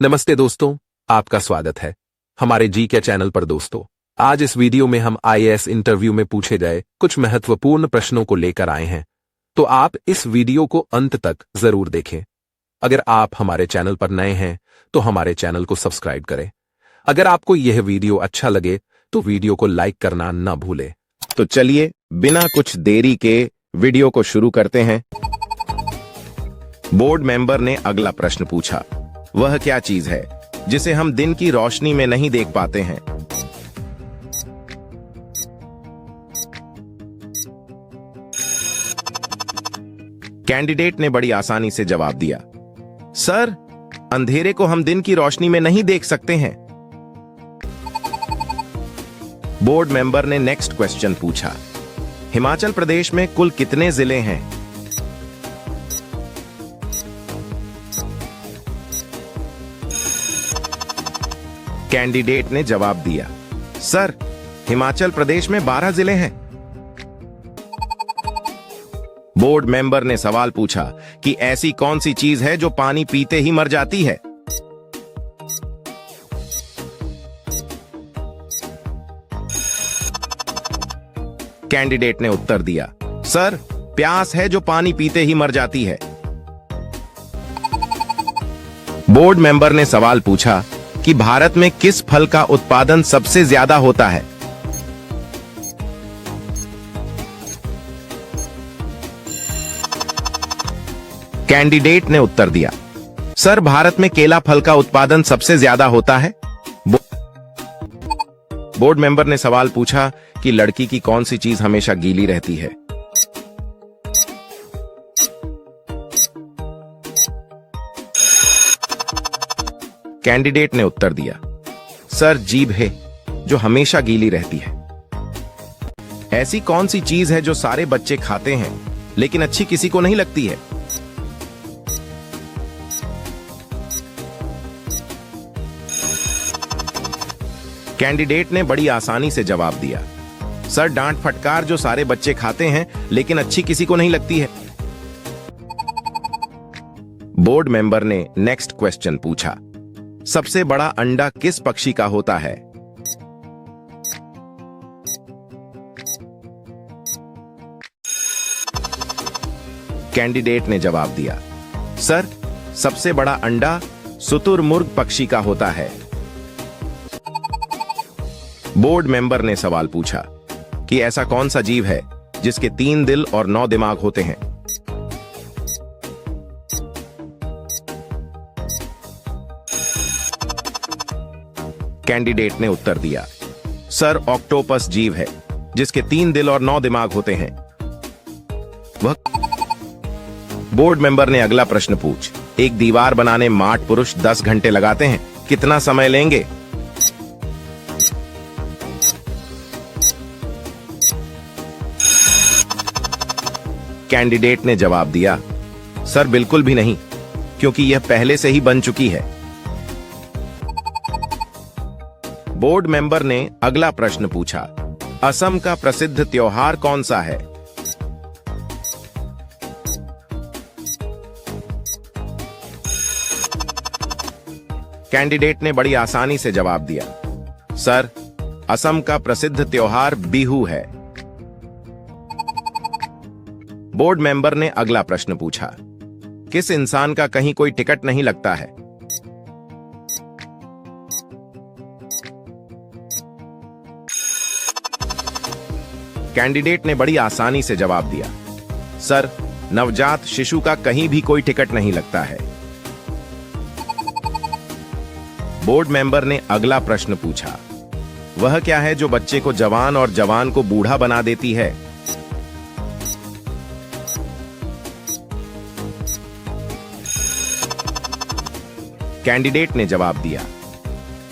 नमस्ते दोस्तों, आपका स्वागत है हमारे जीके चैनल पर। दोस्तों, आज इस वीडियो में हम आईएएस इंटरव्यू में पूछे गए कुछ महत्वपूर्ण प्रश्नों को लेकर आए हैं, तो आप इस वीडियो को अंत तक जरूर देखें। अगर आप हमारे चैनल पर नए हैं तो हमारे चैनल को सब्सक्राइब करें। अगर आपको यह वीडियो अच्छा लगे तो वीडियो को लाइक करना न भूलें। तो चलिए बिना कुछ देरी के वीडियो को शुरू करते हैं। बोर्ड मेंबर ने अगला प्रश्न पूछा, वह क्या चीज है जिसे हम दिन की रोशनी में नहीं देख पाते हैं? कैंडिडेट ने बड़ी आसानी से जवाब दिया, सर, अंधेरे को हम दिन की रोशनी में नहीं देख सकते हैं। बोर्ड मेंबर ने नेक्स्ट क्वेश्चन पूछा, हिमाचल प्रदेश में कुल कितने जिले हैं? कैंडिडेट ने जवाब दिया, सर, हिमाचल प्रदेश में 12 जिले हैं। बोर्ड मेंबर ने सवाल पूछा कि ऐसी कौन सी चीज है जो पानी पीते ही मर जाती है? कैंडिडेट ने उत्तर दिया, सर, प्यास है जो पानी पीते ही मर जाती है। बोर्ड मेंबर ने सवाल पूछा कि भारत में किस फल का उत्पादन सबसे ज्यादा होता है? कैंडिडेट ने उत्तर दिया, सर, भारत में केला फल का उत्पादन सबसे ज्यादा होता है। बोर्ड मेंबर ने सवाल पूछा कि लड़की की कौन सी चीज हमेशा गीली रहती है? कैंडिडेट ने उत्तर दिया, सर, जीभ है जो हमेशा गीली रहती है। ऐसी कौन सी चीज है जो सारे बच्चे खाते हैं लेकिन अच्छी किसी को नहीं लगती है? कैंडिडेट ने बड़ी आसानी से जवाब दिया, सर, डांट फटकार जो सारे बच्चे खाते हैं लेकिन अच्छी किसी को नहीं लगती है। बोर्ड मेंबर ने नेक्स्ट क्वेश्चन पूछा, सबसे बड़ा अंडा किस पक्षी का होता है? कैंडिडेट ने जवाब दिया, सर, सबसे बड़ा अंडा शुतुरमुर्ग पक्षी का होता है। बोर्ड मेंबर ने सवाल पूछा कि ऐसा कौन सा जीव है जिसके 3 दिल और 9 दिमाग होते हैं? कैंडिडेट ने उत्तर दिया, सर, ऑक्टोपस जीव है जिसके 3 दिल और 9 दिमाग होते हैं। वह बोर्ड मेंबर ने अगला प्रश्न पूछ, एक दीवार बनाने माठ पुरुष 10 घंटे लगाते हैं, कितना समय लेंगे? कैंडिडेट ने जवाब दिया, सर, बिल्कुल भी नहीं, क्योंकि यह पहले से ही बन चुकी है। बोर्ड मेंबर ने अगला प्रश्न पूछा, असम का प्रसिद्ध त्योहार कौन सा है? कैंडिडेट ने बड़ी आसानी से जवाब दिया, सर, असम का प्रसिद्ध त्योहार बिहू है। बोर्ड मेंबर ने अगला प्रश्न पूछा, किस इंसान का कहीं कोई टिकट नहीं लगता है? कैंडिडेट ने बड़ी आसानी से जवाब दिया, सर, नवजात शिशु का कहीं भी कोई टिकट नहीं लगता है। बोर्ड मेंबर ने अगला प्रश्न पूछा, वह क्या है जो बच्चे को जवान और जवान को बूढ़ा बना देती है? कैंडिडेट ने जवाब दिया,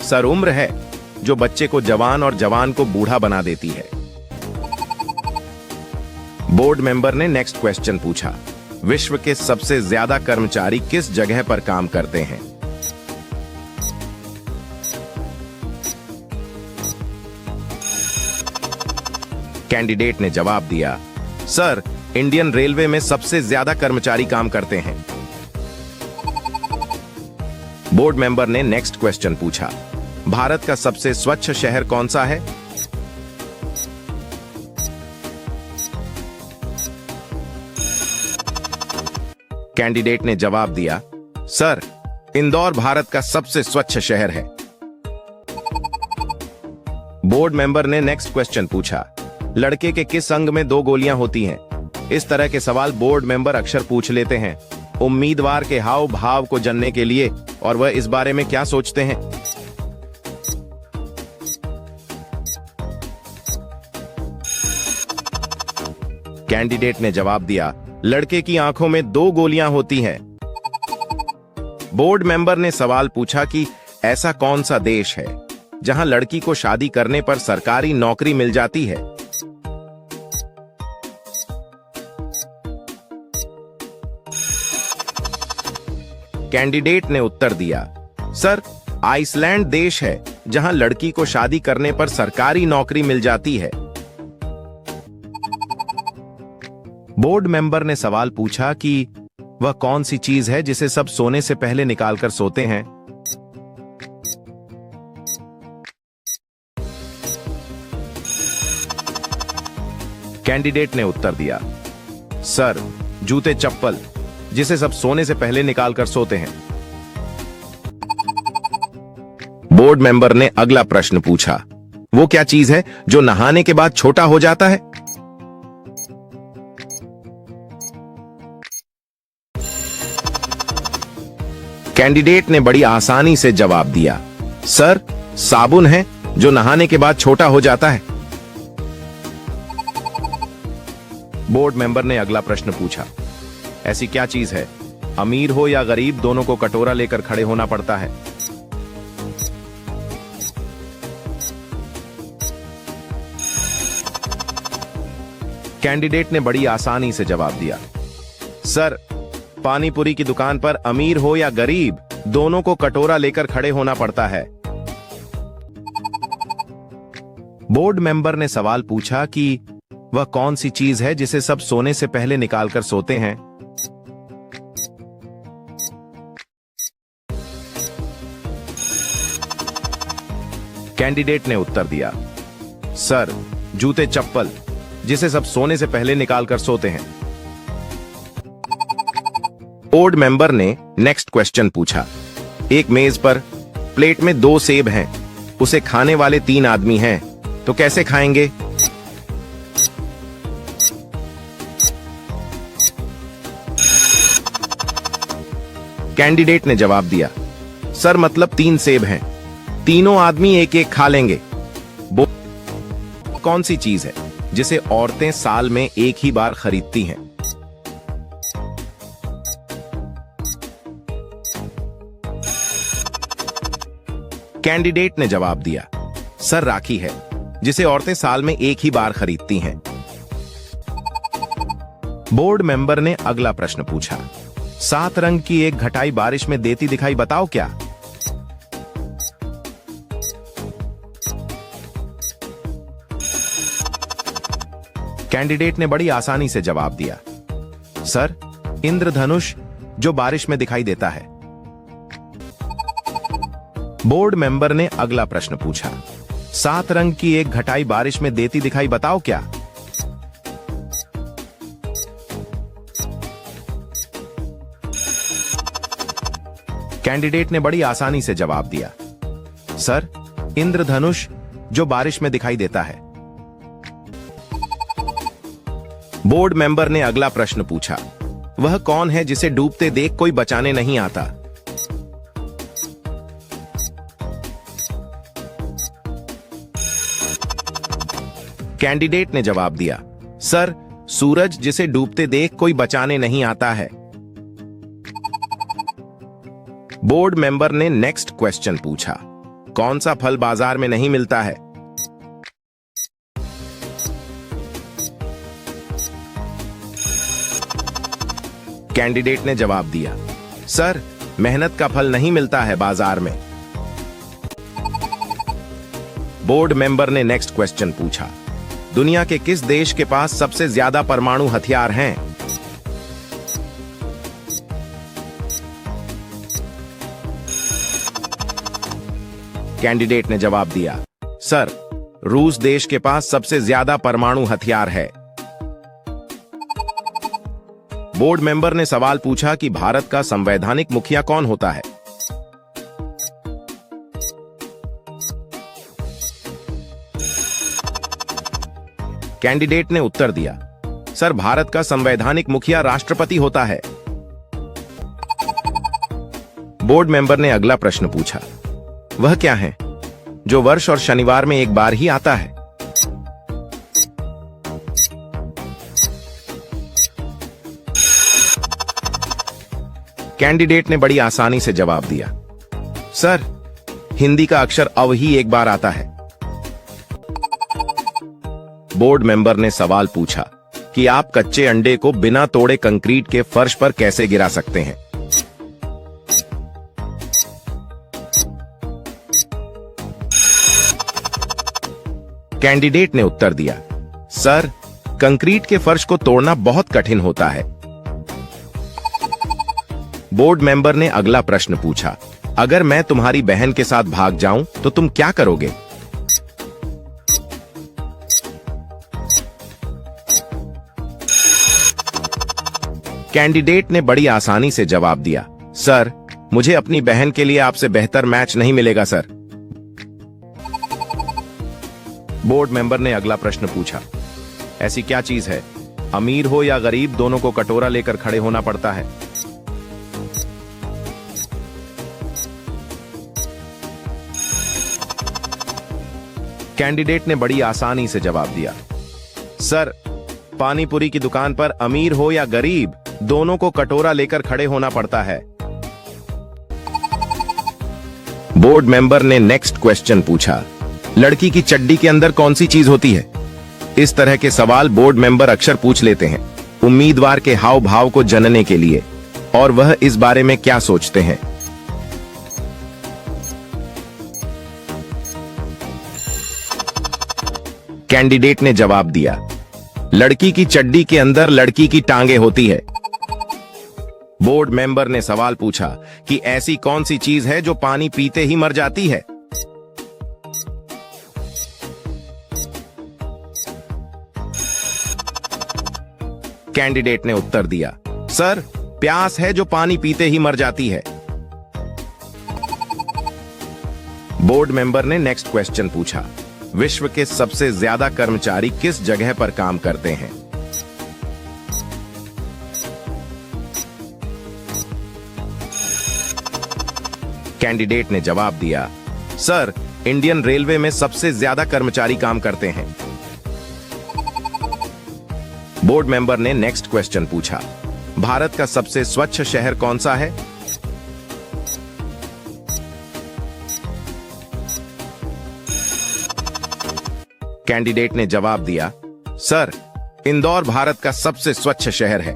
सर, उम्र है जो बच्चे को जवान और जवान को बूढ़ा बना देती है। बोर्ड मेंबर ने नेक्स्ट क्वेश्चन पूछा, विश्व के सबसे ज्यादा कर्मचारी किस जगह पर काम करते हैं? कैंडिडेट ने जवाब दिया, सर, इंडियन रेलवे में सबसे ज्यादा कर्मचारी काम करते हैं। बोर्ड मेंबर ने नेक्स्ट क्वेश्चन पूछा, भारत का सबसे स्वच्छ शहर कौन सा है? कैंडिडेट ने जवाब दिया, सर, इंदौर भारत का सबसे स्वच्छ शहर है। बोर्ड मेंबर ने नेक्स्ट क्वेश्चन पूछा, लड़के के किस अंग में 2 गोलियां होती हैं? इस तरह के सवाल बोर्ड मेंबर अक्सर पूछ लेते हैं उम्मीदवार के हाव भाव को जानने के लिए, और वह इस बारे में क्या सोचते हैं। कैंडिडेट ने जवाब दिया, लड़के की आंखों में 2 गोलियां होती हैं। बोर्ड मेंबर ने सवाल पूछा कि ऐसा कौन सा देश है जहां लड़की को शादी करने पर सरकारी नौकरी मिल जाती है? कैंडिडेट ने उत्तर दिया, सर, आइसलैंड देश है जहां लड़की को शादी करने पर सरकारी नौकरी मिल जाती है। बोर्ड मेंबर ने सवाल पूछा कि वह कौन सी चीज है जिसे सब सोने से पहले निकालकर सोते हैं? कैंडिडेट ने उत्तर दिया, सर, जूते चप्पल, जिसे सब सोने से पहले निकालकर सोते हैं। बोर्ड मेंबर ने अगला प्रश्न पूछा, वो क्या चीज है जो नहाने के बाद छोटा हो जाता है? कैंडिडेट ने बड़ी आसानी से जवाब दिया, सर, साबुन है जो नहाने के बाद छोटा हो जाता है। बोर्ड मेंबर ने अगला प्रश्न पूछा, ऐसी क्या चीज है, अमीर हो या गरीब, दोनों को कटोरा लेकर खड़े होना पड़ता है? कैंडिडेट ने बड़ी आसानी से जवाब दिया, सर, पानी पूरी की दुकान पर अमीर हो या गरीब, दोनों को कटोरा लेकर खड़े होना पड़ता है। बोर्ड मेंबर ने सवाल पूछा कि वह कौन सी चीज है जिसे सब सोने से पहले निकालकर सोते हैं? कैंडिडेट ने उत्तर दिया, सर, जूते चप्पल, जिसे सब सोने से पहले निकालकर सोते हैं। बोर्ड मेंबर ने नेक्स्ट क्वेश्चन पूछा, एक मेज पर प्लेट में 2 सेब हैं, उसे खाने वाले 3 आदमी हैं, तो कैसे खाएंगे? कैंडिडेट ने जवाब दिया, सर, मतलब 3 सेब हैं, तीनों आदमी एक एक खा लेंगे। कौन सी चीज है जिसे औरतें साल में एक ही बार खरीदती हैं? कैंडिडेट ने जवाब दिया, सर, राखी है जिसे औरतें साल में एक ही बार खरीदती हैं। बोर्ड मेंबर ने अगला प्रश्न पूछा, 7 रंग की एक घटाई बारिश में देती दिखाई, बताओ क्या? कैंडिडेट ने बड़ी आसानी से जवाब दिया, सर, इंद्रधनुष, जो बारिश में दिखाई देता है। बोर्ड मेंबर ने अगला प्रश्न पूछा, 7 रंग की एक घटाई बारिश में देती दिखाई, बताओ क्या? कैंडिडेट ने बड़ी आसानी से जवाब दिया, सर, इंद्रधनुष, जो बारिश में दिखाई देता है। बोर्ड मेंबर ने अगला प्रश्न पूछा, वह कौन है जिसे डूबते देख कोई बचाने नहीं आता? कैंडिडेट ने जवाब दिया, सर, सूरज, जिसे डूबते देख कोई बचाने नहीं आता है। बोर्ड मेंबर ने नेक्स्ट क्वेश्चन पूछा, कौन सा फल बाजार में नहीं मिलता है? कैंडिडेट ने जवाब दिया, सर, मेहनत का फल नहीं मिलता है बाजार में। बोर्ड मेंबर ने नेक्स्ट क्वेश्चन पूछा, दुनिया के किस देश के पास सबसे ज्यादा परमाणु हथियार हैं? कैंडिडेट ने जवाब दिया, सर, रूस देश के पास सबसे ज्यादा परमाणु हथियार है। बोर्ड मेंबर ने सवाल पूछा कि भारत का संवैधानिक मुखिया कौन होता है। कैंडिडेट ने उत्तर दिया, सर, भारत का संवैधानिक मुखिया राष्ट्रपति होता है। बोर्ड मेंबर ने अगला प्रश्न पूछा, वह क्या है जो वर्ष और शनिवार में एक बार ही आता है। कैंडिडेट ने बड़ी आसानी से जवाब दिया, सर, हिंदी का अक्षर अव ही एक बार आता है। बोर्ड मेंबर ने सवाल पूछा कि आप कच्चे अंडे को बिना तोड़े कंक्रीट के फर्श पर कैसे गिरा सकते हैं। कैंडिडेट ने उत्तर दिया, सर, कंक्रीट के फर्श को तोड़ना बहुत कठिन होता है। बोर्ड मेंबर ने अगला प्रश्न पूछा, अगर मैं तुम्हारी बहन के साथ भाग जाऊं तो तुम क्या करोगे। कैंडिडेट ने बड़ी आसानी से जवाब दिया, सर, मुझे अपनी बहन के लिए आपसे बेहतर मैच नहीं मिलेगा सर। बोर्ड मेंबर ने अगला प्रश्न पूछा, ऐसी क्या चीज है, अमीर हो या गरीब, दोनों को कटोरा लेकर खड़े होना पड़ता है। कैंडिडेट ने बड़ी आसानी से जवाब दिया, सर, पानी पूरी की दुकान पर अमीर हो या गरीब, दोनों को कटोरा लेकर खड़े होना पड़ता है। बोर्ड मेंबर ने नेक्स्ट क्वेश्चन पूछा, लड़की की चड्डी के अंदर कौन सी चीज होती है। इस तरह के सवाल बोर्ड मेंबर अक्सर पूछ लेते हैं उम्मीदवार के हाव भाव को जानने के लिए, और वह इस बारे में क्या सोचते हैं। कैंडिडेट ने जवाब दिया, लड़की की चड्डी के अंदर लड़की की टांगे होती है। बोर्ड मेंबर ने सवाल पूछा कि ऐसी कौन सी चीज है जो पानी पीते ही मर जाती है। कैंडिडेट ने उत्तर दिया, सर, प्यास है जो पानी पीते ही मर जाती है। बोर्ड मेंबर ने नेक्स्ट क्वेश्चन पूछा, विश्व के सबसे ज्यादा कर्मचारी किस जगह पर काम करते हैं। कैंडिडेट ने जवाब दिया, सर, इंडियन रेलवे में सबसे ज्यादा कर्मचारी काम करते हैं। बोर्ड मेंबर ने नेक्स्ट क्वेश्चन पूछा, भारत का सबसे स्वच्छ शहर कौन सा है। कैंडिडेट ने जवाब दिया, सर, इंदौर भारत का सबसे स्वच्छ शहर है।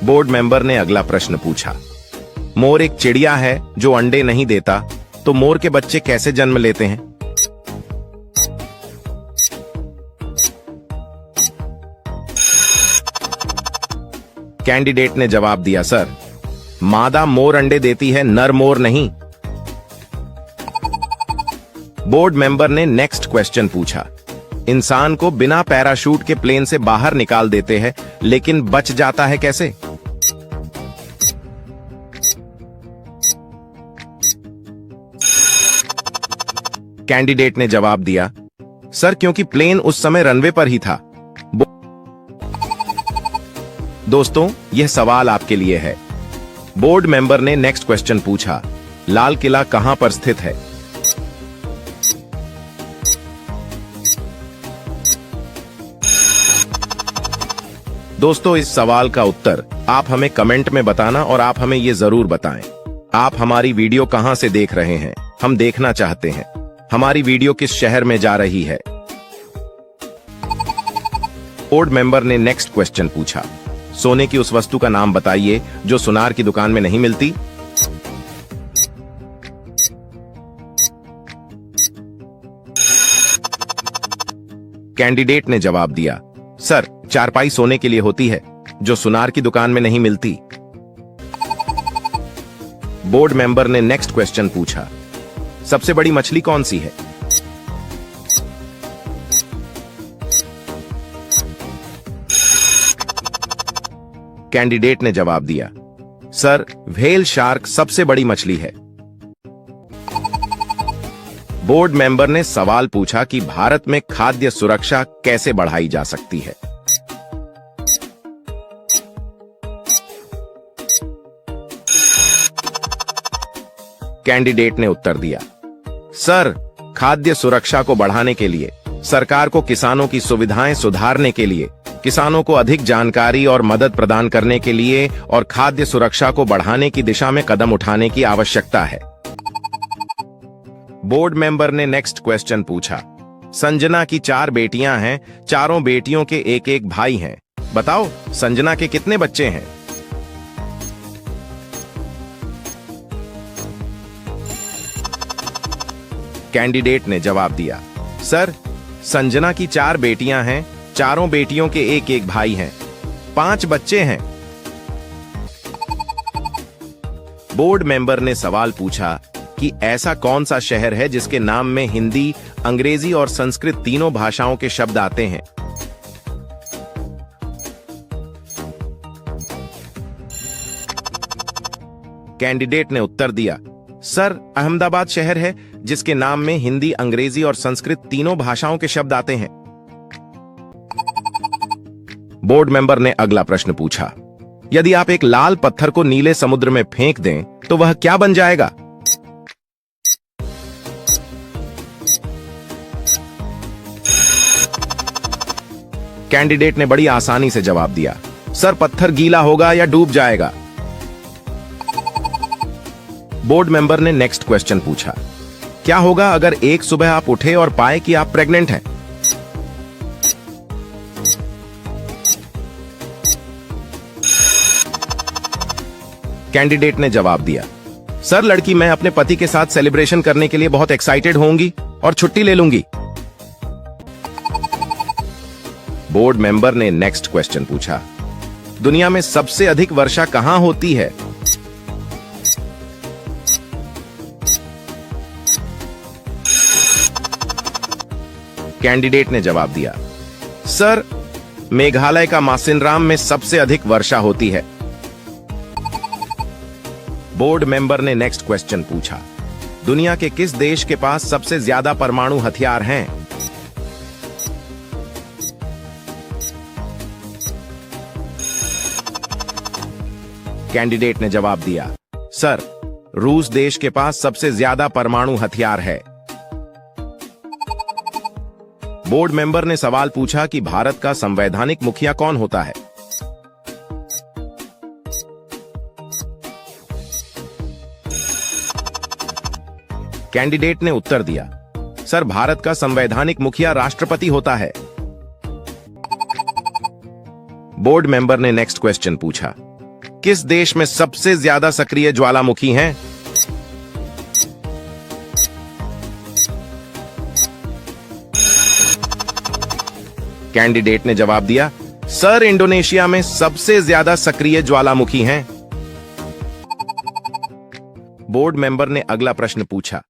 बोर्ड मेंबर ने अगला प्रश्न पूछा, मोर एक चिड़िया है जो अंडे नहीं देता, तो मोर के बच्चे कैसे जन्म लेते हैं। कैंडिडेट ने जवाब दिया, सर, मादा मोर अंडे देती है, नर मोर नहीं। बोर्ड मेंबर ने नेक्स्ट क्वेश्चन पूछा, इंसान को बिना पैराशूट के प्लेन से बाहर निकाल देते हैं, लेकिन बच जाता है कैसे। कैंडिडेट ने जवाब दिया, सर, क्योंकि प्लेन उस समय रनवे पर ही था। दोस्तों, यह सवाल आपके लिए है। बोर्ड मेंबर ने नेक्स्ट क्वेश्चन पूछा, लाल किला कहां पर स्थित है। दोस्तों, इस सवाल का उत्तर आप हमें कमेंट में बताना, और आप हमें यह जरूर बताएं, आप हमारी वीडियो कहां से देख रहे हैं, हम देखना चाहते हैं हमारी वीडियो किस शहर में जा रही है। बोर्ड मेंबर ने नेक्स्ट क्वेश्चन पूछा, सोने की उस वस्तु का नाम बताइए जो सुनार की दुकान में नहीं मिलती। कैंडिडेट ने जवाब दिया, सर, चारपाई सोने के लिए होती है जो सुनार की दुकान में नहीं मिलती। बोर्ड मेंबर ने नेक्स्ट क्वेश्चन पूछा, सबसे बड़ी मछली कौन सी है? कैंडिडेट ने जवाब दिया, सर व्हेल शार्क सबसे बड़ी मछली है। बोर्ड मेंबर ने सवाल पूछा कि भारत में खाद्य सुरक्षा कैसे बढ़ाई जा सकती है। कैंडिडेट ने उत्तर दिया, सर खाद्य सुरक्षा को बढ़ाने के लिए सरकार को किसानों की सुविधाएं सुधारने के लिए, किसानों को अधिक जानकारी और मदद प्रदान करने के लिए और खाद्य सुरक्षा को बढ़ाने की दिशा में कदम उठाने की आवश्यकता है। बोर्ड मेंबर ने नेक्स्ट क्वेश्चन पूछा, संजना की 4 बेटियां हैं, चारों बेटियों के एक एक भाई हैं, बताओ संजना के कितने बच्चे हैं? कैंडिडेट ने जवाब दिया, सर संजना की 4 बेटियां हैं, चारों बेटियों के एक एक भाई हैं, 5 बच्चे हैं। बोर्ड मेंबर ने सवाल पूछा कि ऐसा कौन सा शहर है जिसके नाम में हिंदी, अंग्रेजी और संस्कृत तीनों भाषाओं के शब्द आते हैं? कैंडिडेट ने उत्तर दिया, सर अहमदाबाद शहर है जिसके नाम में हिंदी, अंग्रेजी और संस्कृत तीनों भाषाओं के शब्द आते हैं। बोर्ड मेंबर ने अगला प्रश्न पूछा, यदि आप एक लाल पत्थर को नीले समुद्र में फेंक दें तो वह क्या बन जाएगा? कैंडिडेट ने बड़ी आसानी से जवाब दिया, सर पत्थर गीला होगा या डूब जाएगा। बोर्ड मेंबर ने नेक्स्ट क्वेश्चन पूछा, क्या होगा अगर एक सुबह आप उठे और पाए कि आप प्रेग्नेंट हैं? कैंडिडेट ने जवाब दिया, सर लड़की मैं अपने पति के साथ सेलिब्रेशन करने के लिए बहुत एक्साइटेड होंगी और छुट्टी ले लूंगी। बोर्ड मेंबर ने नेक्स्ट क्वेश्चन पूछा, दुनिया में सबसे अधिक वर्षा कहां होती है? कैंडिडेट ने जवाब दिया, सर मेघालय का मासिनराम में सबसे अधिक वर्षा होती है। बोर्ड मेंबर ने नेक्स्ट क्वेश्चन पूछा, दुनिया के किस देश के पास सबसे ज्यादा परमाणु हथियार हैं? कैंडिडेट ने जवाब दिया, सर रूस देश के पास सबसे ज्यादा परमाणु हथियार है। बोर्ड मेंबर ने सवाल पूछा कि भारत का संवैधानिक मुखिया कौन होता है? कैंडिडेट ने उत्तर दिया, सर भारत का संवैधानिक मुखिया राष्ट्रपति होता है। बोर्ड मेंबर ने नेक्स्ट क्वेश्चन पूछा, किस देश में सबसे ज्यादा सक्रिय ज्वालामुखी हैं? कैंडिडेट ने जवाब दिया, सर इंडोनेशिया में सबसे ज्यादा सक्रिय ज्वालामुखी हैं। बोर्ड मेंबर ने अगला प्रश्न पूछा,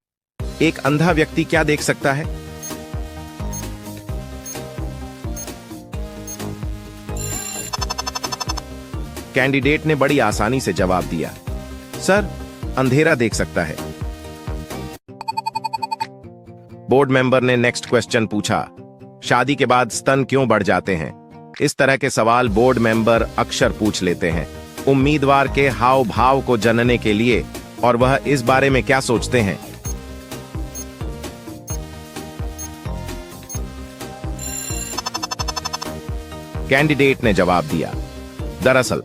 एक अंधा व्यक्ति क्या देख सकता है? कैंडिडेट ने बड़ी आसानी से जवाब दिया, सर अंधेरा देख सकता है। बोर्ड मेंबर ने नेक्स्ट क्वेश्चन पूछा, शादी के बाद स्तन क्यों बढ़ जाते हैं? इस तरह के सवाल बोर्ड मेंबर अक्सर पूछ लेते हैं उम्मीदवार के हाव भाव को जानने के लिए, और वह इस बारे में क्या सोचते हैं। कैंडिडेट ने जवाब दिया, दरअसल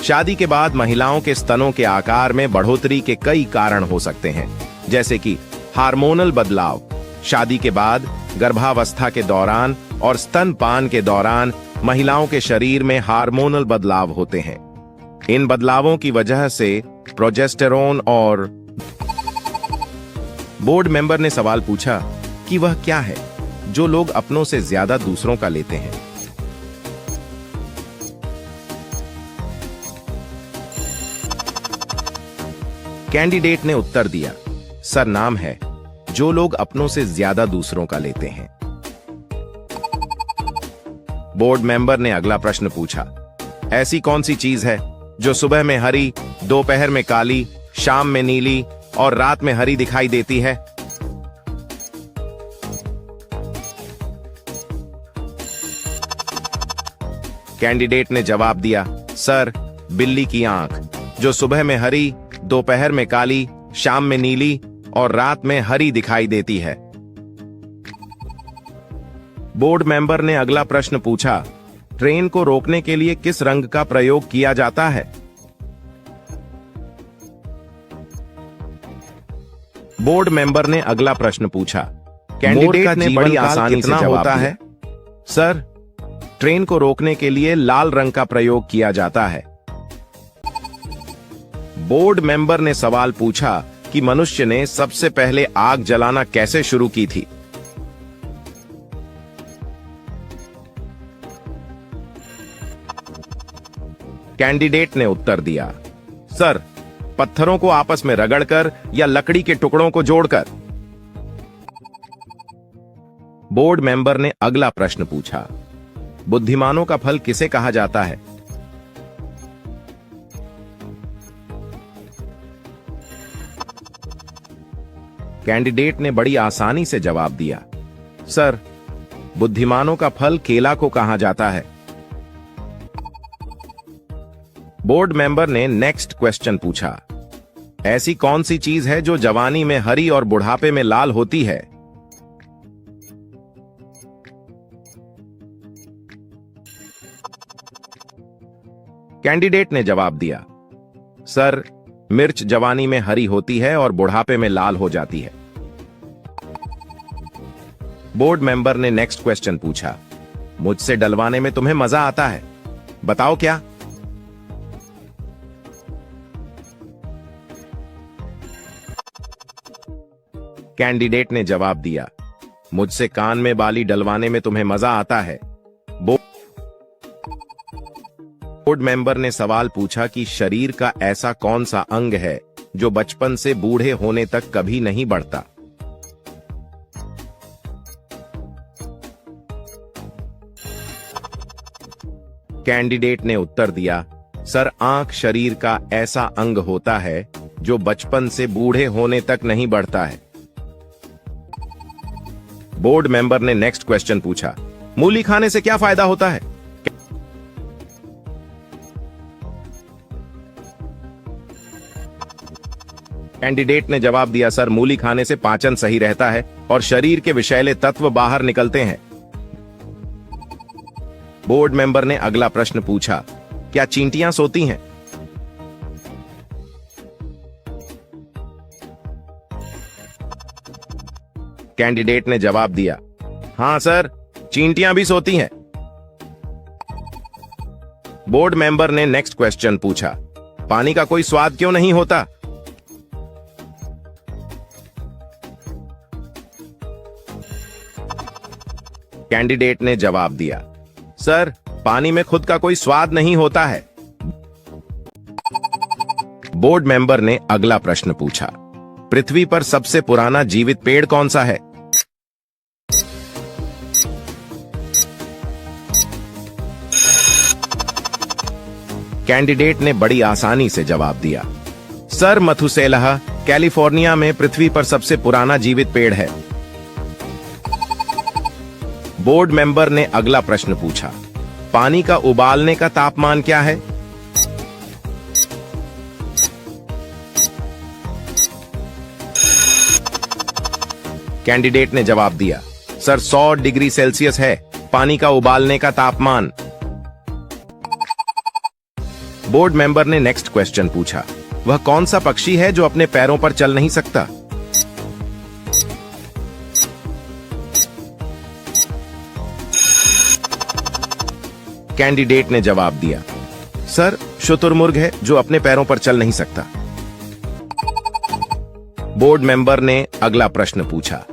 शादी के बाद महिलाओं के स्तनों के आकार में बढ़ोतरी के कई कारण हो सकते हैं, जैसे कि हार्मोनल बदलाव, शादी के बाद, गर्भावस्था के दौरान और स्तनपान के दौरान महिलाओं के शरीर में हार्मोनल बदलाव होते हैं। इन बदलावों की वजह से प्रोजेस्टेरोन और बोर्ड मेंबर ने सवाल पूछा कि वह क्या है जो लोग अपनों से ज्यादा दूसरों का लेते हैं। कैंडिडेट ने उत्तर दिया, सर नाम है जो लोग अपनों से ज्यादा दूसरों का लेते हैं। बोर्ड मेंबर ने अगला प्रश्न पूछा, ऐसी कौन सी चीज है जो सुबह में हरी, दोपहर में काली, शाम में नीली और रात में हरी दिखाई देती है? कैंडिडेट ने जवाब दिया, सर बिल्ली की आंख, जो सुबह में हरी, दोपहर में काली, शाम में नीली और रात में हरी दिखाई देती है। बोर्ड मेंबर ने अगला प्रश्न पूछा, ट्रेन को रोकने के लिए किस रंग का प्रयोग किया जाता है? बोर्ड मेंबर ने अगला प्रश्न पूछा। कैंडिडेट ने बड़ी आसानी से जवाब दिया, सर ट्रेन को रोकने के लिए लाल रंग का प्रयोग किया जाता है। बोर्ड मेंबर ने सवाल पूछा कि मनुष्य ने सबसे पहले आग जलाना कैसे शुरू की थी? कैंडिडेट ने उत्तर दिया, सर पत्थरों को आपस में रगड़कर या लकड़ी के टुकड़ों को जोड़कर। बोर्ड मेंबर ने अगला प्रश्न पूछा, बुद्धिमानों का फल किसे कहा जाता है? कैंडिडेट ने बड़ी आसानी से जवाब दिया, सर बुद्धिमानों का फल केला को कहा जाता है। बोर्ड मेंबर ने नेक्स्ट क्वेश्चन पूछा, ऐसी कौन सी चीज है जो जवानी में हरी और बुढ़ापे में लाल होती है? कैंडिडेट ने जवाब दिया, सर मिर्च जवानी में हरी होती है और बुढ़ापे में लाल हो जाती है। बोर्ड मेंबर ने नेक्स्ट क्वेश्चन पूछा, मुझसे डलवाने में तुम्हें मजा आता है, बताओ क्या? कैंडिडेट ने जवाब दिया, मुझसे कान में बाली डलवाने में तुम्हें मजा आता है। बोर्ड मेंबर ने सवाल पूछा कि शरीर का ऐसा कौन सा अंग है जो बचपन से बूढ़े होने तक कभी नहीं बढ़ता? कैंडिडेट ने उत्तर दिया, सर आंख शरीर का ऐसा अंग होता है जो बचपन से बूढ़े होने तक नहीं बढ़ता है। बोर्ड मेंबर ने नेक्स्ट क्वेश्चन पूछा, मूली खाने से क्या फायदा होता है? कैंडिडेट ने जवाब दिया, सर मूली खाने से पाचन सही रहता है और शरीर के विषैले तत्व बाहर निकलते हैं। बोर्ड मेंबर ने अगला प्रश्न पूछा, क्या चींटियां सोती हैं? कैंडिडेट ने जवाब दिया, हां सर चींटियां भी सोती हैं। बोर्ड मेंबर ने नेक्स्ट क्वेश्चन पूछा, पानी का कोई स्वाद क्यों नहीं होता? कैंडिडेट ने जवाब दिया, सर पानी में खुद का कोई स्वाद नहीं होता है। बोर्ड मेंबर ने अगला प्रश्न पूछा, पृथ्वी पर सबसे पुराना जीवित पेड़ कौन सा है? कैंडिडेट ने बड़ी आसानी से जवाब दिया, सर मथुसेलह कैलिफोर्निया में पृथ्वी पर सबसे पुराना जीवित पेड़ है। बोर्ड मेंबर ने अगला प्रश्न पूछा, पानी का उबालने का तापमान क्या है? कैंडिडेट ने जवाब दिया, सर 100 डिग्री सेल्सियस है पानी का उबालने का तापमान। बोर्ड मेंबर ने नेक्स्ट क्वेश्चन पूछा, वह कौन सा पक्षी है जो अपने पैरों पर चल नहीं सकता? कैंडिडेट ने जवाब दिया, सर शुतुरमुर्ग है जो अपने पैरों पर चल नहीं सकता। बोर्ड मेंबर ने अगला प्रश्न पूछा,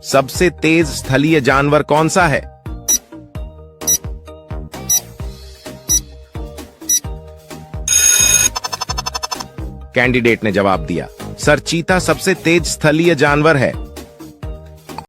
सबसे तेज स्थलीय जानवर कौन सा है? कैंडिडेट ने जवाब दिया, सर चीता सबसे तेज स्थलीय जानवर है।